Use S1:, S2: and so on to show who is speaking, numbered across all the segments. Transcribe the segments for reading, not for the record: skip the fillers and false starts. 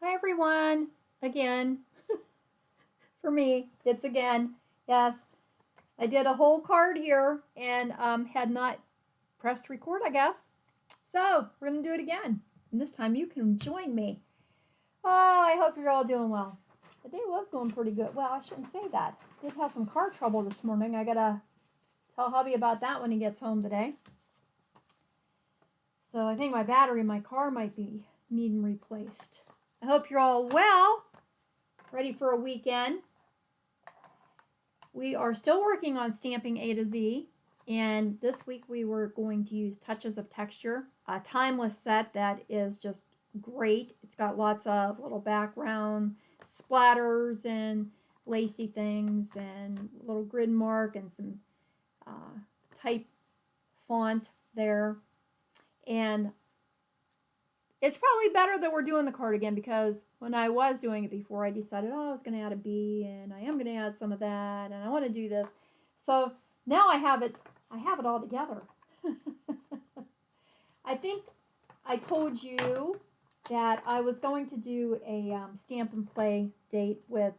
S1: Hi everyone, again. For me, it's again. Yes, I did a whole card here and had not pressed record, I guess. So we're going to do it again. And this time you can join me. Oh, I hope you're all doing well. The day was going pretty good. Well, I shouldn't say that. I did have some car trouble this morning. I got to tell hubby about that when he gets home today. So I think my battery in my car might be needing replaced. I hope you're all well, ready for a weekend. We are still working on stamping A to Z, and this week we were going to use Touches of Texture, a timeless set that is just great. It's got lots of little background splatters and lacy things and little grid mark and some type font there. And it's probably better that we're doing the card again, because when I was doing it before, I decided, I was going to add a B, and I am going to add some of that, and I want to do this. So now I have it all together. I think I told you that I was going to do a Stampin' Play date with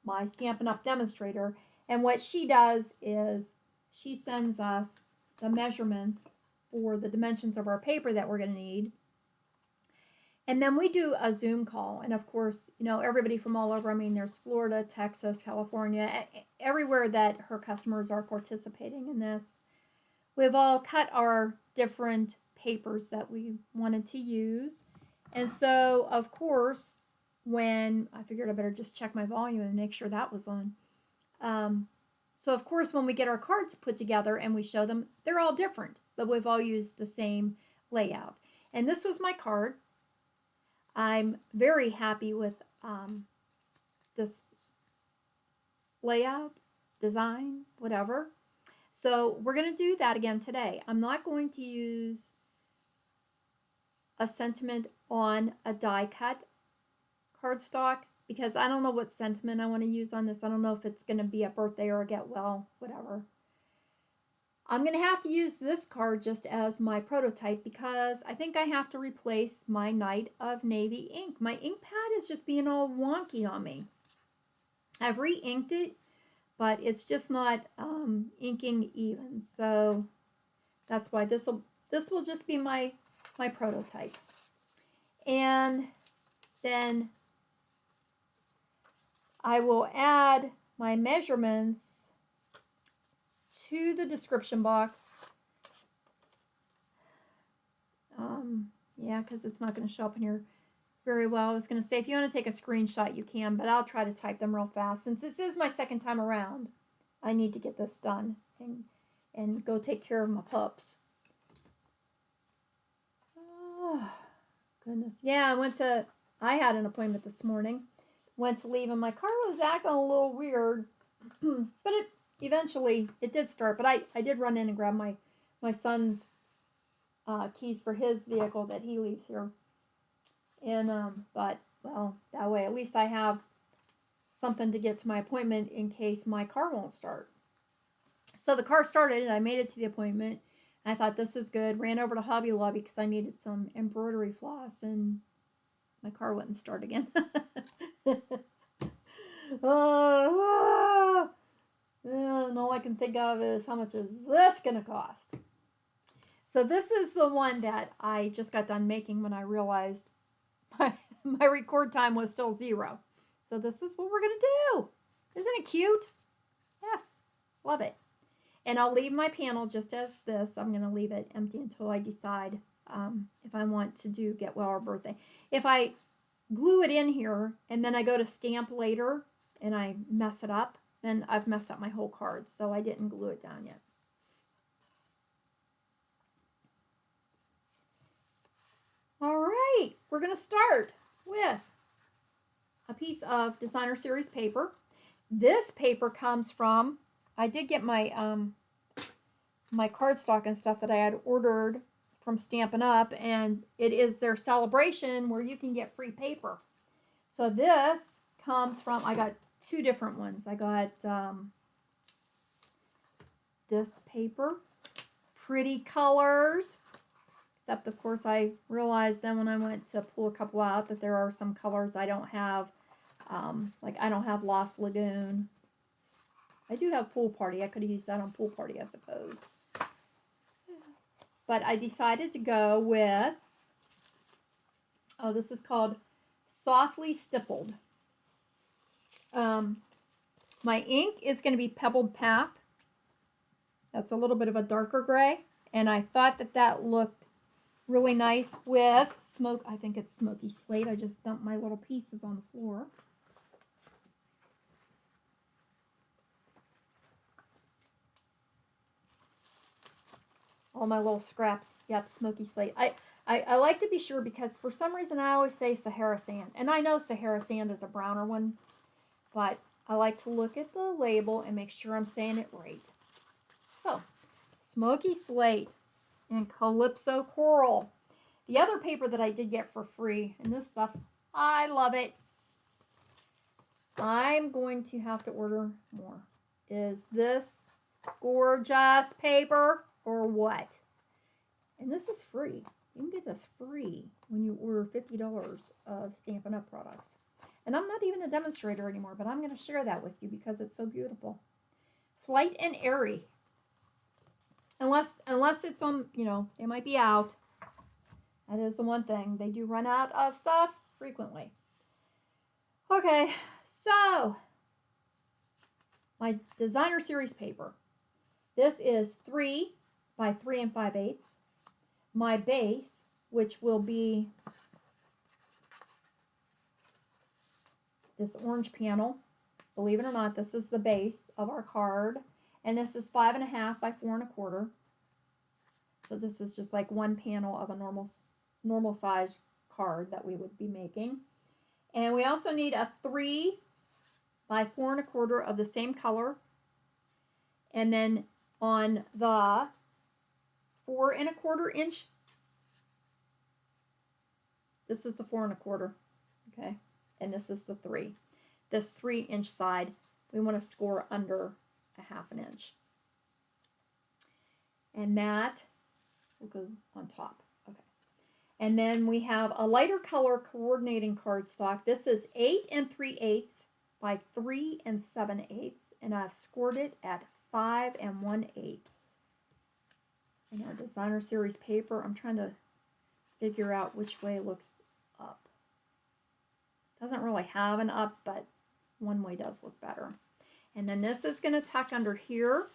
S1: my Stampin' Up! Demonstrator, and what she does is she sends us the measurements for the dimensions of our paper that we're going to need. And then we do a Zoom call. And of course, everybody from all over. I mean, there's Florida, Texas, California, everywhere that her customers are participating in this. We've all cut our different papers that we wanted to use. And so, of course, when I figured I better just check my volume and make sure that was on. So, of course, when we get our cards put together and we show them, they're all different, but we've all used the same layout. And this was my card. I'm very happy with this layout, design, whatever. So we're going to do that again today. I'm not going to use a sentiment on a die cut cardstock because I don't know what sentiment I want to use on this. I don't know if it's going to be a birthday or a get well, whatever. I'm going to have to use this card just as my prototype because I think I have to replace my Night of Navy ink. My ink pad is just being all wonky on me. I've re-inked it, but it's just not inking even. So that's why this will just be my prototype. And then I will add my measurements to the description box. Yeah, because it's not going to show up in here very well. I was going to say, if you want to take a screenshot, you can, but I'll try to type them real fast. Since this is my second time around, I need to get this done and go take care of my pups. Oh, goodness. Yeah, I had an appointment this morning. Went to leave, and my car was acting a little weird, but eventually it did start. But I did run in and grab my son's keys for his vehicle that he leaves here. And but well, that way at least I have something to get to my appointment in case my car won't start. So the car started and I made it to the appointment. I thought, this is good. Ran over to Hobby Lobby because I needed some embroidery floss, and my car wouldn't start again. And all I can think of is, how much is this going to cost? So this is the one that I just got done making when I realized my record time was still 0. So this is what we're going to do. Isn't it cute? Yes, love it. And I'll leave my panel just as this. I'm going to leave it empty until I decide if I want to do get well or birthday. If I glue it in here and then I go to stamp later and I mess it up, then I've messed up my whole card. So I didn't glue it down yet. All right, we're going to start with a piece of Designer Series paper. This paper comes from, I did get my my cardstock and stuff that I had ordered from Stampin' Up, and it is their celebration where you can get free paper. So this comes from, I got 2 different ones. I got this paper, pretty colors. Except, of course, I realized then when I went to pull a couple out that there are some colors I don't have. Like I don't have Lost Lagoon. I do have Pool Party. I could have used that on Pool Party, I suppose. But I decided to go with, oh, this is called Softly Stippled. My ink is going to be Pebbled Path. That's a little bit of a darker gray. And I thought that that looked really nice with I think it's Smoky Slate. I just dumped my little pieces on the floor. All my little scraps. Yep, Smoky Slate. I like to be sure because for some reason I always say Sahara Sand. And I know Sahara Sand is a browner one. But I like to look at the label and make sure I'm saying it right. So, Smoky Slate and Calypso Coral. The other paper that I did get for free, and this stuff, I love it. I'm going to have to order more. Is this gorgeous paper or what? And this is free. You can get this free when you order $50 of Stampin' Up! Products. And I'm not even a demonstrator anymore, but I'm going to share that with you because it's so beautiful. Flight and Airy. Unless it's on, you know, they might be out. That is the one thing. They do run out of stuff frequently. Okay, so my designer series paper. This is 3 by 3 5/8. My base, which will be this orange panel. Believe it or not, this is the base of our card. And this is 5.5 by 4 1/4. So this is just like one panel of a normal size card that we would be making. And we also need a 3 by 4 1/4 of the same color. And then on the 4 1/4 inch, this is the 4 1/4, okay? And this is the 3. This 3-inch side, we want to score under a 1/2 inch. And that will go on top. Okay. And then we have a lighter color coordinating cardstock. This is 8 3/8 by 3 7/8. And I've scored it at 5 1/8. In our designer series paper, I'm trying to figure out which way it looks up. Doesn't really have an up, but one way does look better. And then this is going to tuck under here.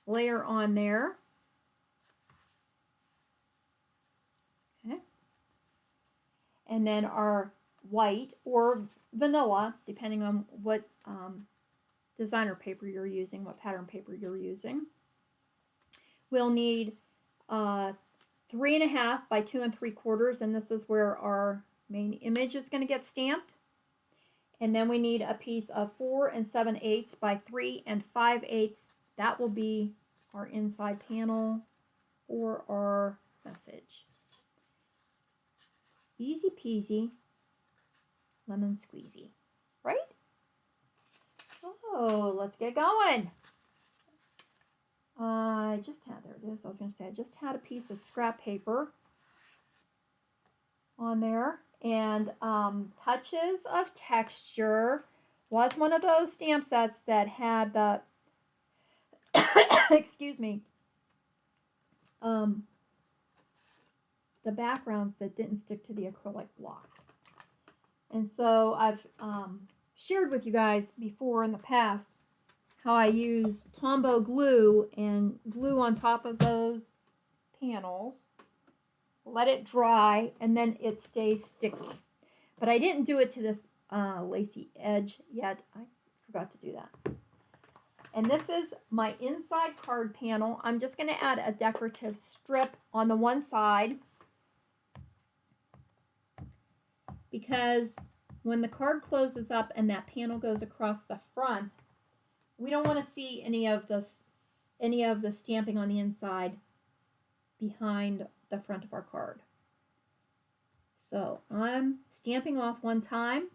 S1: Layer on there. Okay. And then our white or vanilla, depending on what designer paper you're using, what pattern paper you're using. We'll need 3.5 by 2 3/4, and this is where our main image is going to get stamped. And then we need a piece of 4 7/8 by 3 5/8. That will be our inside panel for our message. Easy peasy, lemon squeezy, right? Oh, let's get going. I just had, there it is, I was going to say, I just had a piece of scrap paper on there. And Touches of Texture was one of those stamp sets that had the, excuse me, the backgrounds that didn't stick to the acrylic blocks. And so I've shared with you guys before in the past how I use Tombow glue and glue on top of those panels, let it dry, and then it stays sticky. But I didn't do it to this lacy edge yet. I forgot to do that. And this is my inside card panel. I'm just going to add a decorative strip on the one side because when the card closes up and that panel goes across the front, we don't want to see any of the stamping on the inside behind the front of our card. So I'm stamping off one time.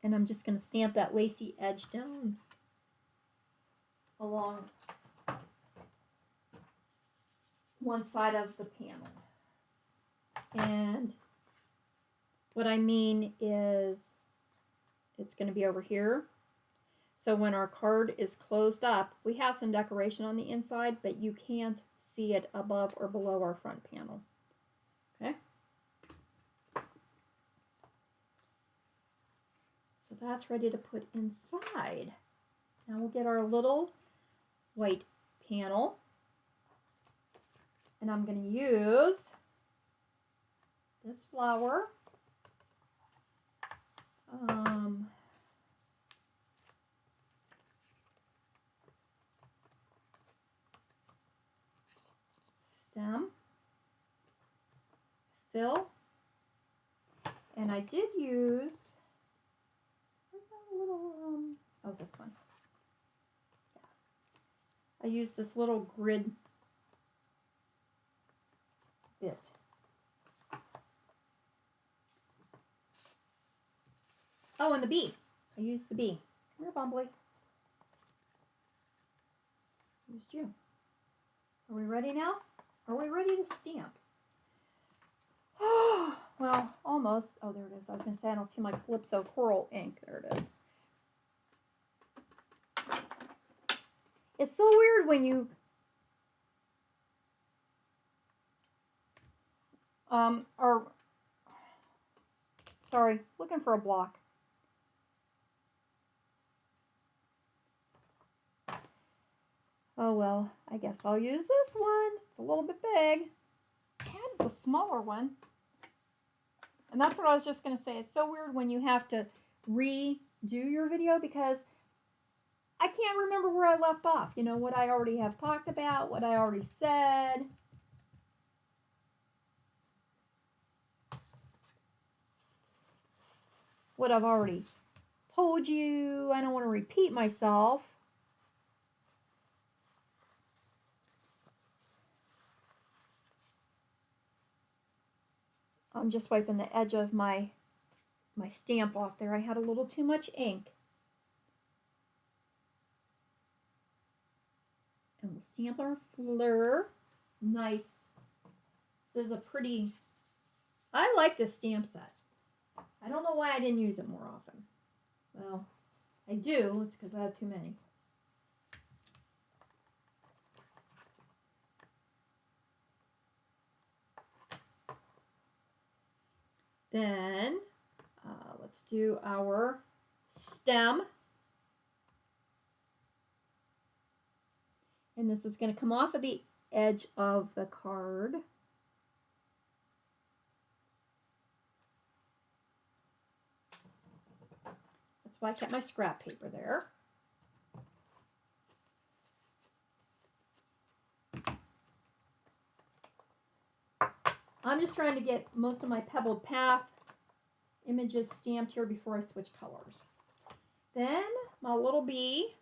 S1: And I'm just going to stamp that lacy edge down along one side of the panel. And what I mean is it's going to be over here. So when our card is closed up, we have some decoration on the inside, but you can't see it above or below our front panel. Okay? So that's ready to put inside. Now we'll get our little white panel. And I'm going to use this flower. Stem, fill, and I did use a little, oh, this one. Yeah. I used this little grid bit. Oh, and the bee. I used the bee. Come here, Bumbly. Used you. Are we ready now? Are we ready to stamp? Oh, well, almost. Oh, there it is. I was going to say I don't see my Calypso coral ink. There it is. It's so weird when you are, sorry, looking for a block. Oh well, I guess I'll use this one. It's a little bit big. I had the smaller one. And that's what I was just going to say. It's so weird when you have to redo your video because I can't remember where I left off. You know, what I already have talked about, what I already said. What I've already told you. I don't want to repeat myself. I'm just wiping the edge of my stamp off there. I had a little too much ink. And we'll stamp our fleur. Nice. This is a pretty, I like this stamp set. I don't know why I didn't use it more often. Well, I do. It's because I have too many. Then let's do our stem. And this is going to come off of the edge of the card. That's why I kept my scrap paper there. I'm just trying to get most of my Pebbled Path images stamped here before I switch colors. Then my little bee.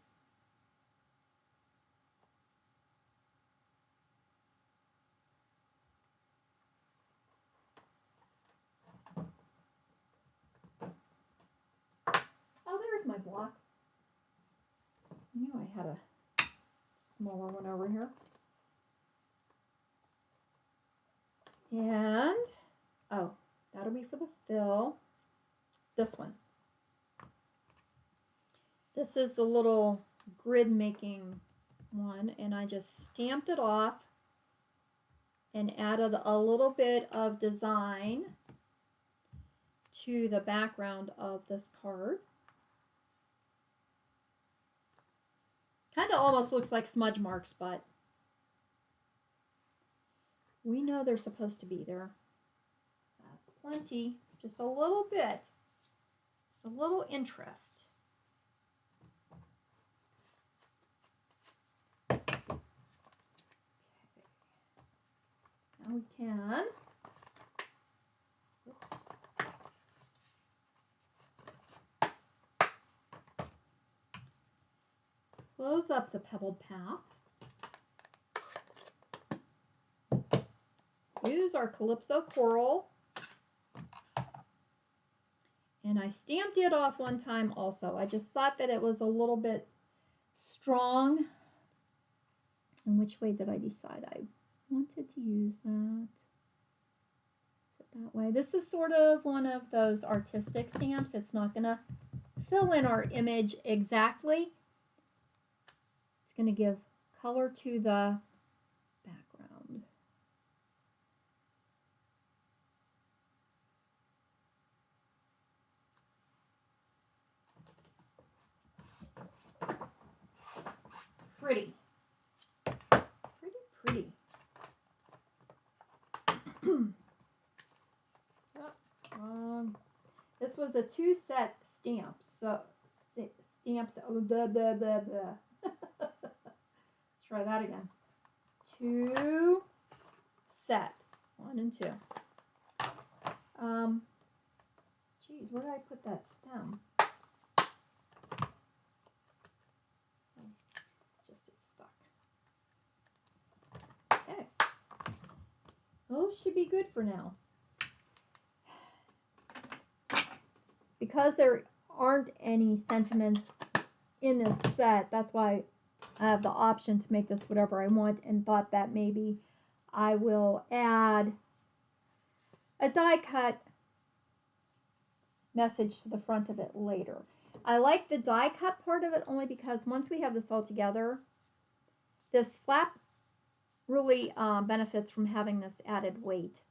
S1: Oh, there's my block. I knew I had a smaller one over here. And, oh, that'll be for the fill. This one. This is the little grid making one, and I just stamped it off and added a little bit of design to the background of this card. Kind of almost looks like smudge marks, but we know they're supposed to be there. That's plenty. Just a little bit. Just a little interest. Okay. Now we can. Oops. Close up the Pebbled Path. Use our Calypso coral. And I stamped it off one time also. I just thought that it was a little bit strong. And which way did I decide I wanted to use that? Is it that way? This is sort of one of those artistic stamps. It's not going to fill in our image exactly. It's going to give color to the background. Pretty. Pretty. This was a 2-set stamp, so stamps. Oh, blah, blah, blah, blah. Let's try that again. 2 set, 1 and 2. Geez, where did I put that stem? Just is stuck. Okay. Those should be good for now. Because there aren't any sentiments in this set, that's why I have the option to make this whatever I want, and thought that maybe I will add a die cut message to the front of it later. I like the die cut part of it only because once we have this all together, this flap really benefits from having this added weight.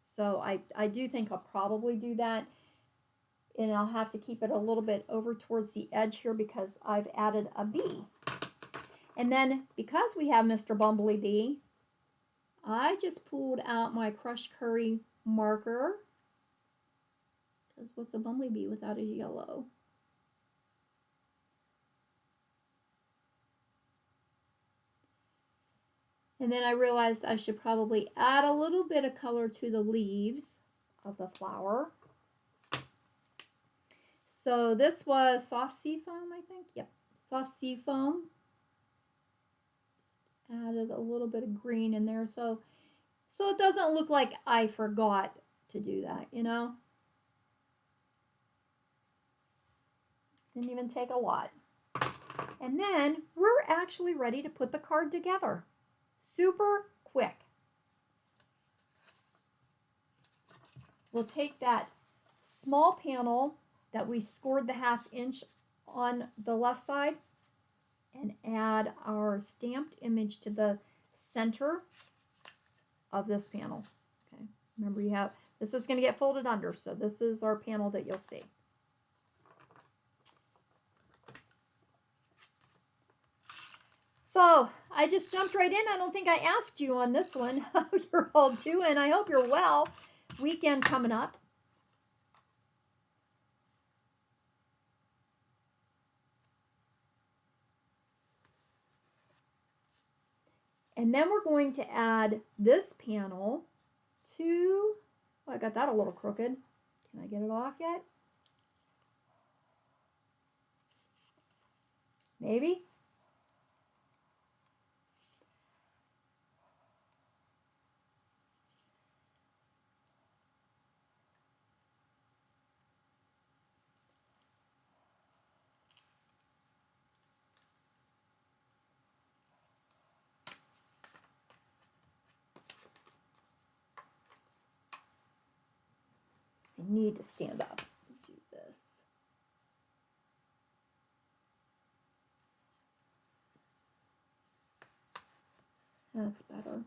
S1: So I do think I'll probably do that. And I'll have to keep it a little bit over towards the edge here because I've added a bee. And then because we have Mr. Bumblebee, I just pulled out my crushed curry marker. Because what's a bumblebee without a yellow? And then I realized I should probably add a little bit of color to the leaves of the flower. So this was soft sea foam, I think. Yep, soft sea foam. Added a little bit of green in there, so it doesn't look like I forgot to do that, you know. Didn't even take a lot. And then we're actually ready to put the card together. Super quick. We'll take that small panel that we scored the 1/2 inch on the left side and add our stamped image to the center of this panel. Okay, remember you have, this is going to get folded under, so this is our panel that you'll see. So I just jumped right in. I don't think I asked you on this one how you're all doing. I hope you're well. Weekend coming up. And then we're going to add this panel to, oh, I got that a little crooked. Can I get it off yet? Maybe. I need to stand up and do this. That's better.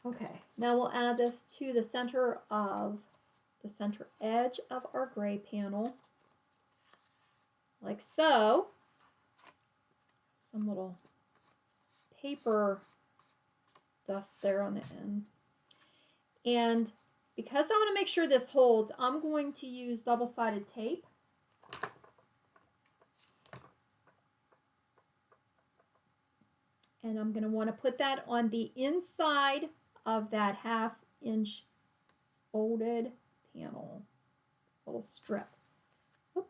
S1: Okay, now we'll add this to the center edge of our gray panel, like so. Some little paper dust there on the end. And because I want to make sure this holds, I'm going to use double-sided tape. And I'm going to want to put that on the inside of that 1/2 inch folded panel, little strip. Oop.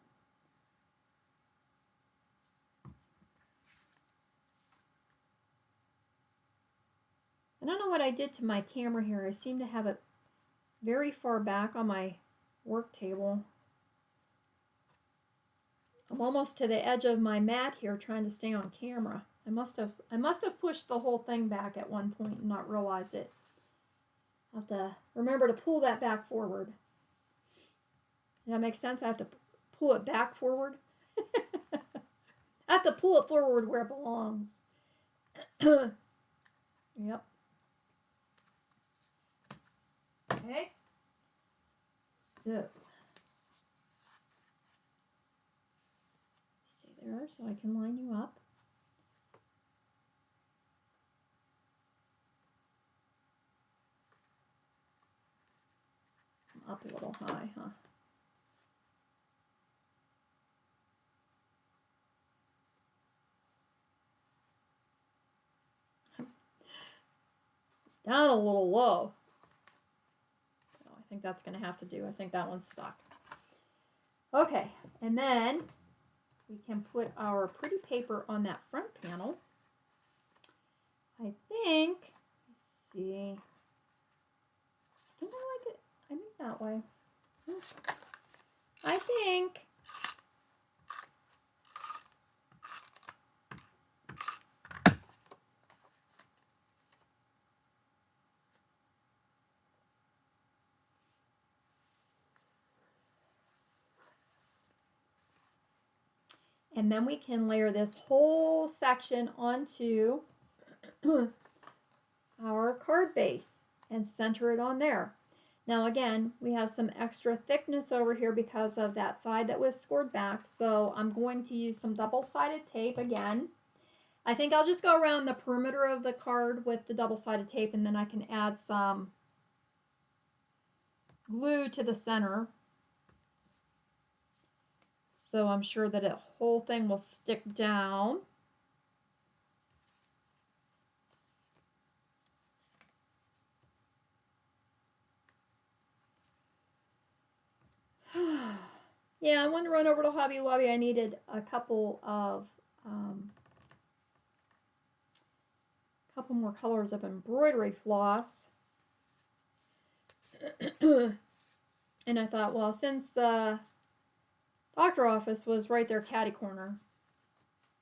S1: I don't know what I did to my camera here. I seem to have it very far back on my work table. I'm almost to the edge of my mat here trying to stay on camera. I must have pushed the whole thing back at one point and not realized it. I'll have to remember to pull that back forward. Does that make sense? I have to pull it back forward. I have to pull it forward where it belongs. Yep. Okay. So stay there so I can line you up. I'm up a little high, huh? Down a little low. So I think that's going to have to do. I think that one's stuck. Okay, and then we can put our pretty paper on that front panel. I think, let's see. Don't I like it? I think that way. I think. And then we can layer this whole section onto our card base and center it on there. Now again, we have some extra thickness over here because of that side that we've scored back. So I'm going to use some double-sided tape again. I think I'll just go around the perimeter of the card with the double-sided tape, and then I can add some glue to the center. So I'm sure that the whole thing will stick down. Yeah, I wanted to run over to Hobby Lobby. I needed a couple more colors of embroidery floss. And I thought, well, since the doctor office was right there catty corner,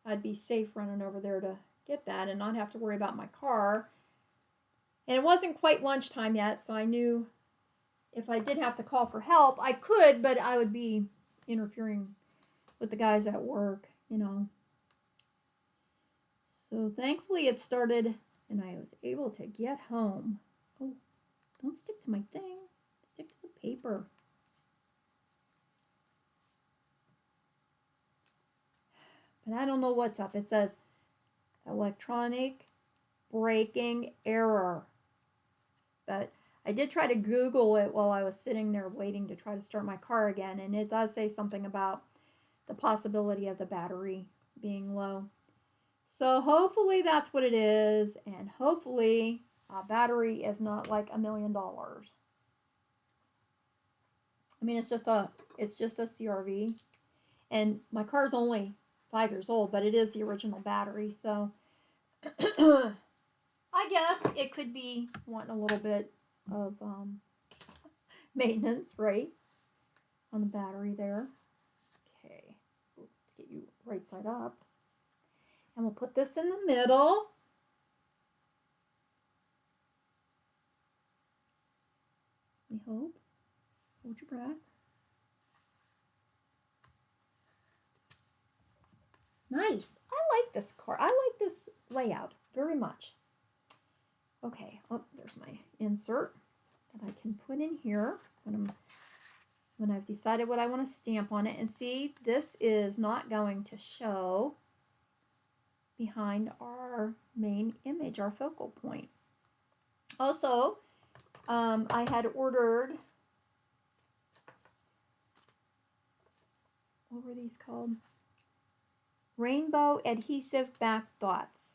S1: I'd be safe running over there to get that and not have to worry about my car. And it wasn't quite lunchtime yet, so I knew if I did have to call for help, I could, but I would be interfering with the guys at work, you know. So thankfully it started and I was able to get home. Oh, don't stick to my thing. Stick to the paper. But I don't know what's up. It says electronic braking error. But I did try to Google it while I was sitting there waiting to try to start my car again. And it does say something about the possibility of the battery being low. So hopefully that's what it is. And hopefully a battery is not like $1 million. I mean, it's just a CRV. And my car's only 5 years old, but it is the original battery, so I guess it could be wanting a little bit of maintenance, right, on the battery there. Okay, let's get you right side up, and we'll put this in the middle. We hope. Hold your breath. Nice. I like this card. I like this layout very much. Okay. Oh, there's my insert that I can put in here when I've decided what I want to stamp on it. And see, this is not going to show behind our main image, our focal point. Also, I had ordered, what were these called? Rainbow adhesive back dots.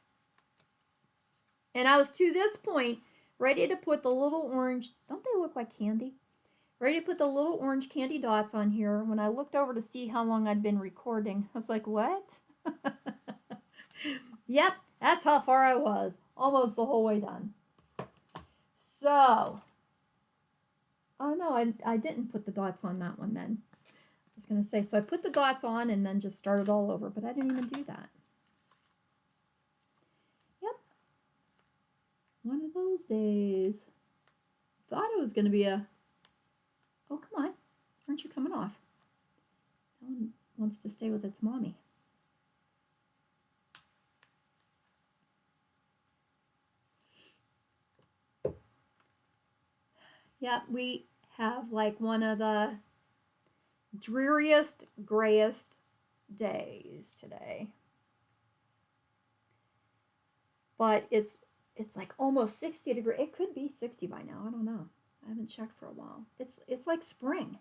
S1: And I was to this point ready to put the little orange, don't they look like candy? Ready to put the little orange candy dots on here when I looked over to see how long I'd been recording. I was like, what? Yep, that's how far I was. Almost the whole way done. So, oh no, I didn't put the dots on that one then. I was going to say, so I put the dots on and then just started all over, but I didn't even do that. Yep. One of those days. Thought it was going to be a, oh, come on. Aren't you coming off? That one wants to stay with its mommy. Yep, we have like one of the dreariest, grayest days today. But it's like almost 60 degrees. It could be 60 by now. I don't know. I haven't checked for a while. It's like spring.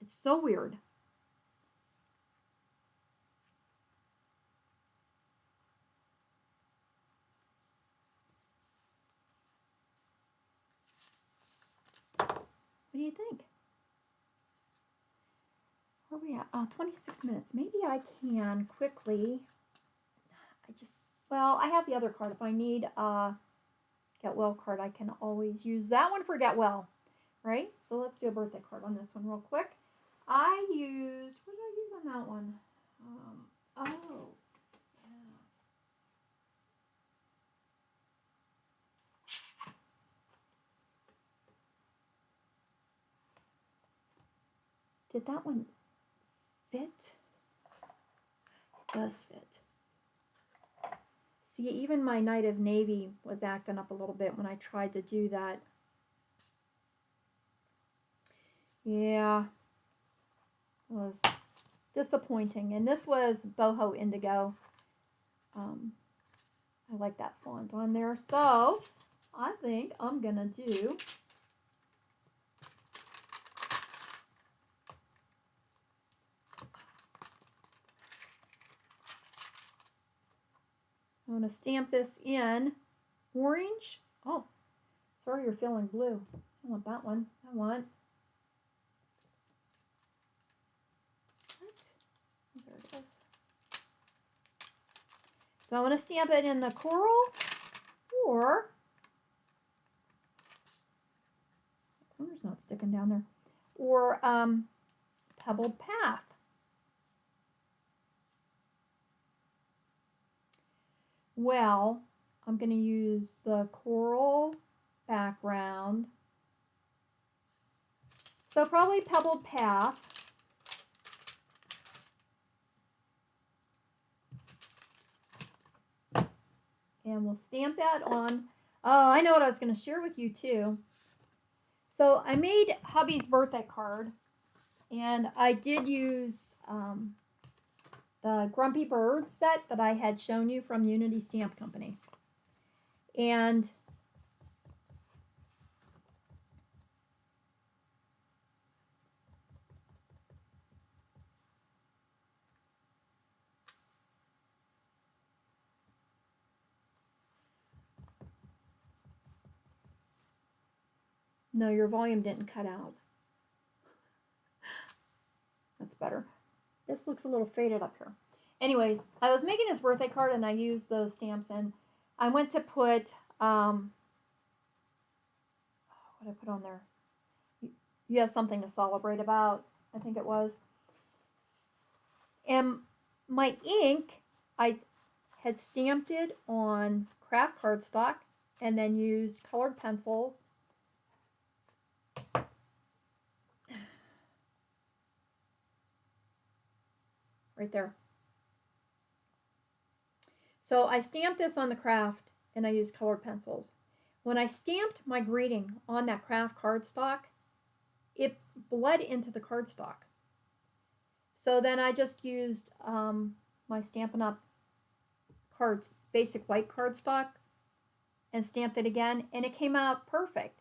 S1: It's so weird. What do you think? Where are we at? Oh, 26 minutes. Maybe I can quickly. Well, I have the other card. If I need a Get Well card, I can always use that one for Get Well, right? So let's do a birthday card on this one real quick. I used, what did I use on that one? Oh, yeah. Did that one fit? It does fit. See, even my Night of Navy was acting up a little bit when I tried to do that. Yeah, it was disappointing. And this was Boho Indigo. I like that font on there. So I think I'm going to do I'm going to stamp this in orange. Oh, sorry you're feeling blue. I want that one. I want. What? There it is. Do I want to stamp it in the coral or the corner's not sticking down there, or Pebbled Path? Well, I'm going to use the coral background. So probably Pebbled Path. And we'll stamp that on. Oh, I know what I was going to share with you too. So I made hubby's birthday card. And I did use the Grumpy Bird set that I had shown you from Unity Stamp Company. And no, your volume didn't cut out. That's better. This looks a little faded up here. Anyways, I was making his birthday card and I used those stamps in. I went to put, what did I put on there? You have something to celebrate about, I think it was. And my ink, I had stamped it on craft cardstock and then used colored pencils. Right there. So I stamped this on the craft and I used colored pencils. When I stamped my greeting on that craft cardstock, it bled into the cardstock. So then I just used my Stampin' Up! Cards, basic white cardstock, and stamped it again, and it came out perfect.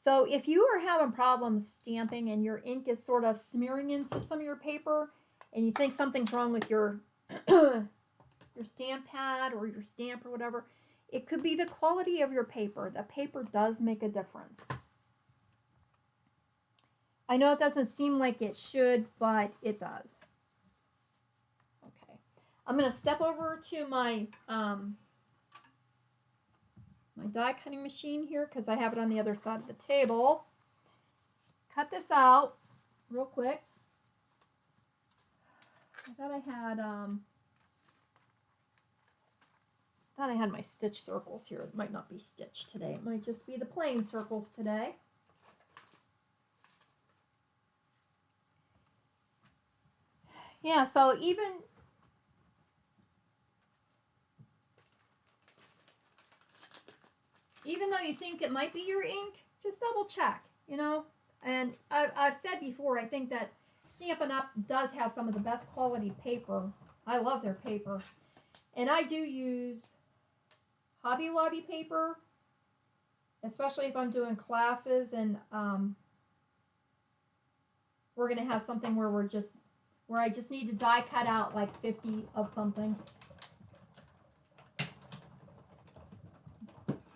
S1: So if you are having problems stamping and your ink is sort of smearing into some of your paper, and you think something's wrong with your your stamp pad or your stamp or whatever, it could be the quality of your paper. The paper does make a difference. I know it doesn't seem like it should, but it does. Okay. I'm going to step over to my my die cutting machine here because I have it on the other side of the table. Cut this out real quick. I thought I had my stitch circles here. It might not be stitched today. It might just be the plain circles today. Yeah, so even though you think it might be your ink, just double check, you know. And I've said before, I think that Stampin' Up! Does have some of the best quality paper. I love their paper. And I do use Hobby Lobby paper, especially if I'm doing classes and we're going to have something where I just need to die cut out like 50 of something.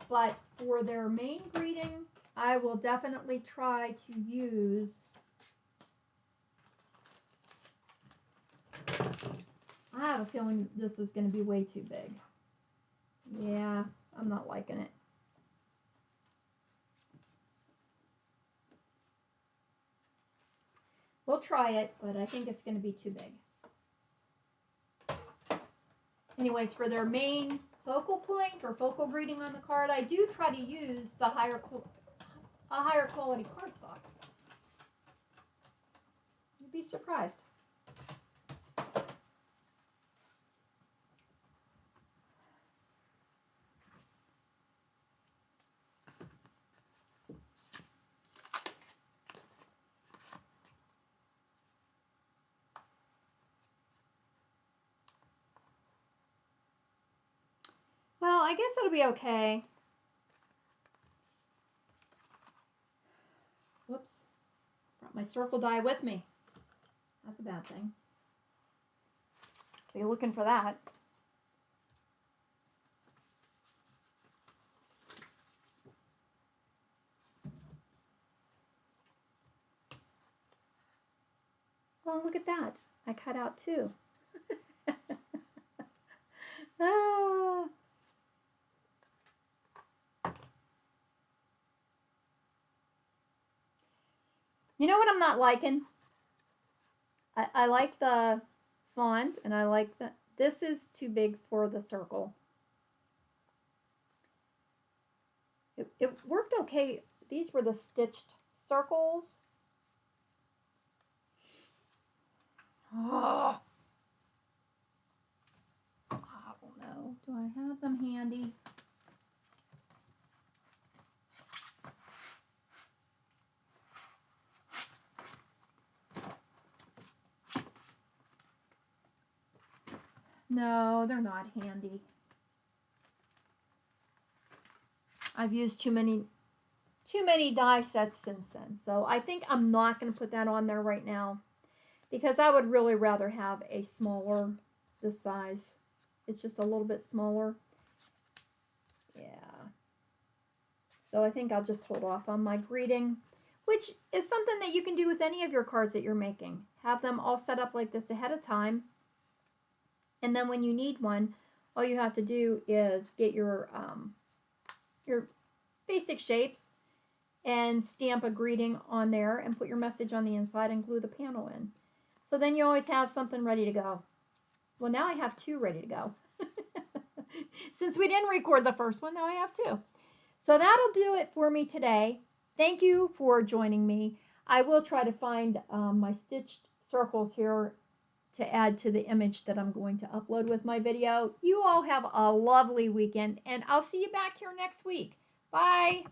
S1: But for their main greeting, I will definitely try to use, I have a feeling this is going to be way too big. Yeah, I'm not liking it. We'll try it, but I think it's going to be too big. Anyways, for their main focal point or focal greeting on the card, I do try to use the higher quality cardstock. You'd be surprised. Well, I guess it'll be okay. Whoops. Brought my circle die with me. That's a bad thing. So you're looking for that. Oh, look at that. I cut out two. Ah. You know what I'm not liking? I like the font, and I like that this is too big for the circle. It worked okay. These were the stitched circles. Oh. I don't know. Do I have them handy? No, they're not handy. I've used too many die sets since then. So I think I'm not going to put that on there right now because I would really rather have a smaller, this size. It's just a little bit smaller. Yeah. So I think I'll just hold off on my greeting, which is something that you can do with any of your cards that you're making. Have them all set up like this ahead of time. And then when you need one, all you have to do is get your basic shapes and stamp a greeting on there and put your message on the inside and glue the panel in. So then you always have something ready to go. Well, now I have two ready to go. Since we didn't record the first one, now I have two. So that'll do it for me today. Thank you for joining me. I will try to find my stitched circles here to add to the image that I'm going to upload with my video. You all have a lovely weekend, and I'll see you back here next week. Bye.